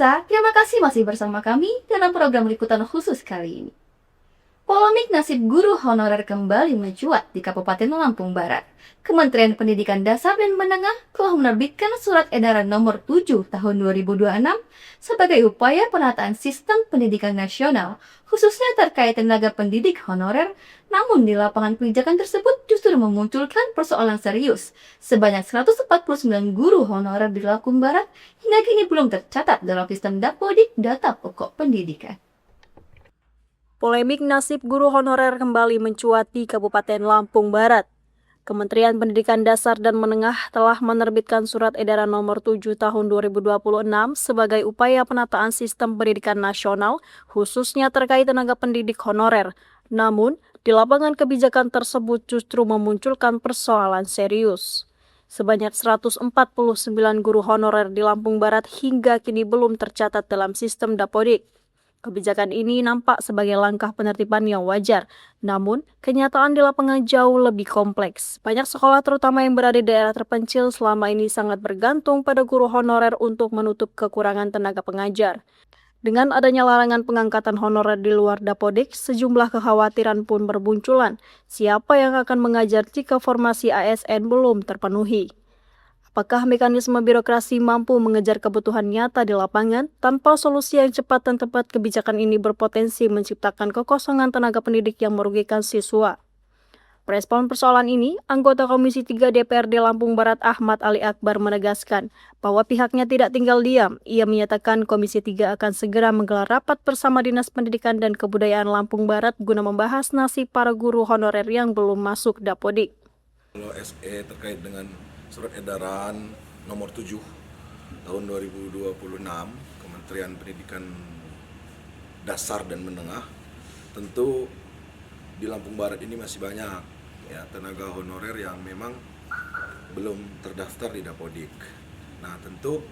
Pemirsa, terima kasih masih bersama kami dalam program liputan khusus kali ini. Polemik nasib guru honorer kembali mencuat di Kabupaten Lampung Barat. Kementerian Pendidikan Dasar dan Menengah telah menerbitkan Surat Edaran Nomor 7 Tahun 2026 sebagai upaya penataan sistem pendidikan nasional, khususnya terkait tenaga pendidik honorer. Namun di lapangan kebijakan tersebut justru memunculkan persoalan serius. Sebanyak 149 guru honorer di Lampung Barat hingga kini belum tercatat dalam sistem Dapodik Data Pokok Pendidikan. Polemik nasib guru honorer kembali mencuat di Kabupaten Lampung Barat. Kementerian Pendidikan Dasar dan Menengah telah menerbitkan Surat Edaran Nomor 7 Tahun 2026 sebagai upaya penataan sistem pendidikan nasional, khususnya terkait tenaga pendidik honorer. Namun, di lapangan kebijakan tersebut justru memunculkan persoalan serius. Sebanyak 149 guru honorer di Lampung Barat hingga kini belum tercatat dalam sistem Dapodik. Kebijakan ini nampak sebagai langkah penertiban yang wajar, namun kenyataan di lapangan jauh lebih kompleks. Banyak sekolah terutama yang berada di daerah terpencil selama ini sangat bergantung pada guru honorer untuk menutup kekurangan tenaga pengajar. Dengan adanya larangan pengangkatan honorer di luar Dapodik, sejumlah kekhawatiran pun bermunculan. Siapa yang akan mengajar jika formasi ASN belum terpenuhi? Apakah mekanisme birokrasi mampu mengejar kebutuhan nyata di lapangan? Tanpa solusi yang cepat dan tepat, kebijakan ini berpotensi menciptakan kekosongan tenaga pendidik yang merugikan siswa. Merespon persoalan ini, anggota Komisi 3 DPRD Lampung Barat Ahmad Ali Akbar menegaskan bahwa pihaknya tidak tinggal diam. Ia menyatakan Komisi 3 akan segera menggelar rapat bersama Dinas Pendidikan dan Kebudayaan Lampung Barat guna membahas nasib para guru honorer yang belum masuk Dapodik. Kalau SE terkait dengan Surat Edaran Nomor 7 Tahun 2026 Kementerian Pendidikan Dasar dan Menengah, tentu di Lampung Barat ini masih banyak ya tenaga honorer yang memang belum terdaftar di Dapodik. Nah, tentu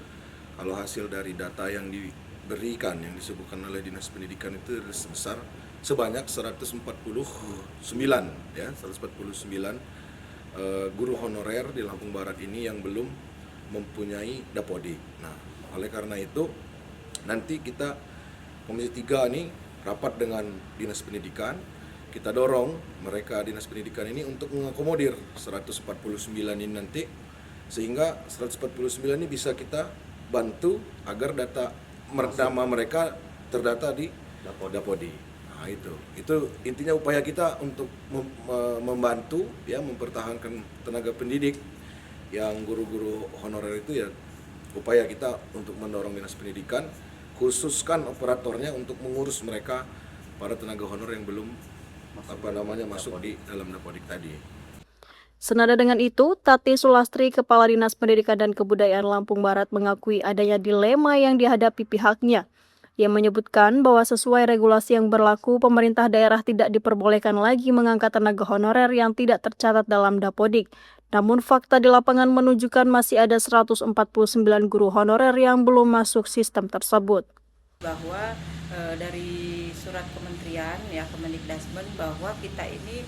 kalau hasil dari data yang diberikan yang disebutkan oleh Dinas Pendidikan itu sebesar sebanyak 149 ya, 149 guru honorer di Lampung Barat ini yang belum mempunyai Dapodik. Nah, oleh karena itu nanti kita Komisi 3 ini rapat dengan Dinas Pendidikan, kita dorong mereka Dinas Pendidikan ini untuk mengakomodir 149 ini nanti, sehingga 149 ini bisa kita bantu agar data nama mereka terdata di Dapodik. Nah, itu intinya upaya kita untuk membantu ya mempertahankan tenaga pendidik yang guru-guru honorer itu ya, upaya kita untuk mendorong Dinas Pendidikan khususkan operatornya untuk mengurus mereka para tenaga honorer yang belum masuk di dalam Dapodik tadi. Senada dengan itu, Tati Sulastri, Kepala Dinas Pendidikan dan Kebudayaan Lampung Barat mengakui adanya dilema yang dihadapi pihaknya. Ia menyebutkan bahwa sesuai regulasi yang berlaku, pemerintah daerah tidak diperbolehkan lagi mengangkat tenaga honorer yang tidak tercatat dalam Dapodik. Namun fakta di lapangan menunjukkan masih ada 149 guru honorer yang belum masuk sistem tersebut. Bahwa dari surat kementerian ya Kemendikdasmen bahwa kita ini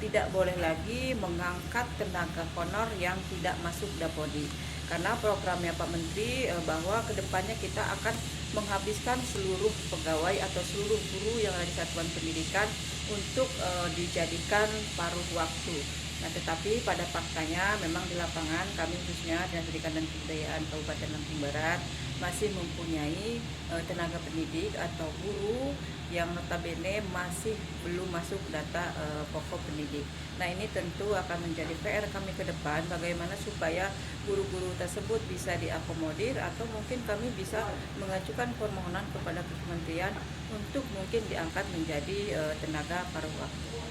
tidak boleh lagi mengangkat tenaga honor yang tidak masuk Dapodik, karena programnya Pak Menteri bahwa kedepannya kita akan menghabiskan seluruh pegawai atau seluruh guru yang ada di satuan pendidikan untuk dijadikan paruh waktu. Nah, tetapi pada faktanya memang di lapangan kami khususnya Dinas Pendidikan dan Kebudayaan Kabupaten Lampung Barat masih mempunyai tenaga pendidik atau guru yang notabene masih belum masuk data pokok pendidik. Nah, ini tentu akan menjadi PR kami ke depan, bagaimana supaya guru-guru tersebut bisa diakomodir atau mungkin kami bisa mengajukan permohonan kepada kementerian untuk mungkin diangkat menjadi tenaga paruh waktu.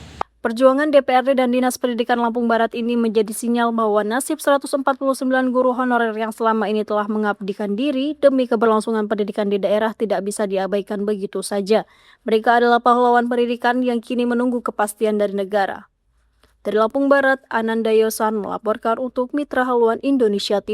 Perjuangan DPRD dan Dinas Pendidikan Lampung Barat ini menjadi sinyal bahwa nasib 149 guru honorer yang selama ini telah mengabdikan diri demi keberlangsungan pendidikan di daerah tidak bisa diabaikan begitu saja. Mereka adalah pahlawan pendidikan yang kini menunggu kepastian dari negara. Dari Lampung Barat, Ananda Yosan melaporkan untuk Mitra Haluan Indonesia TV.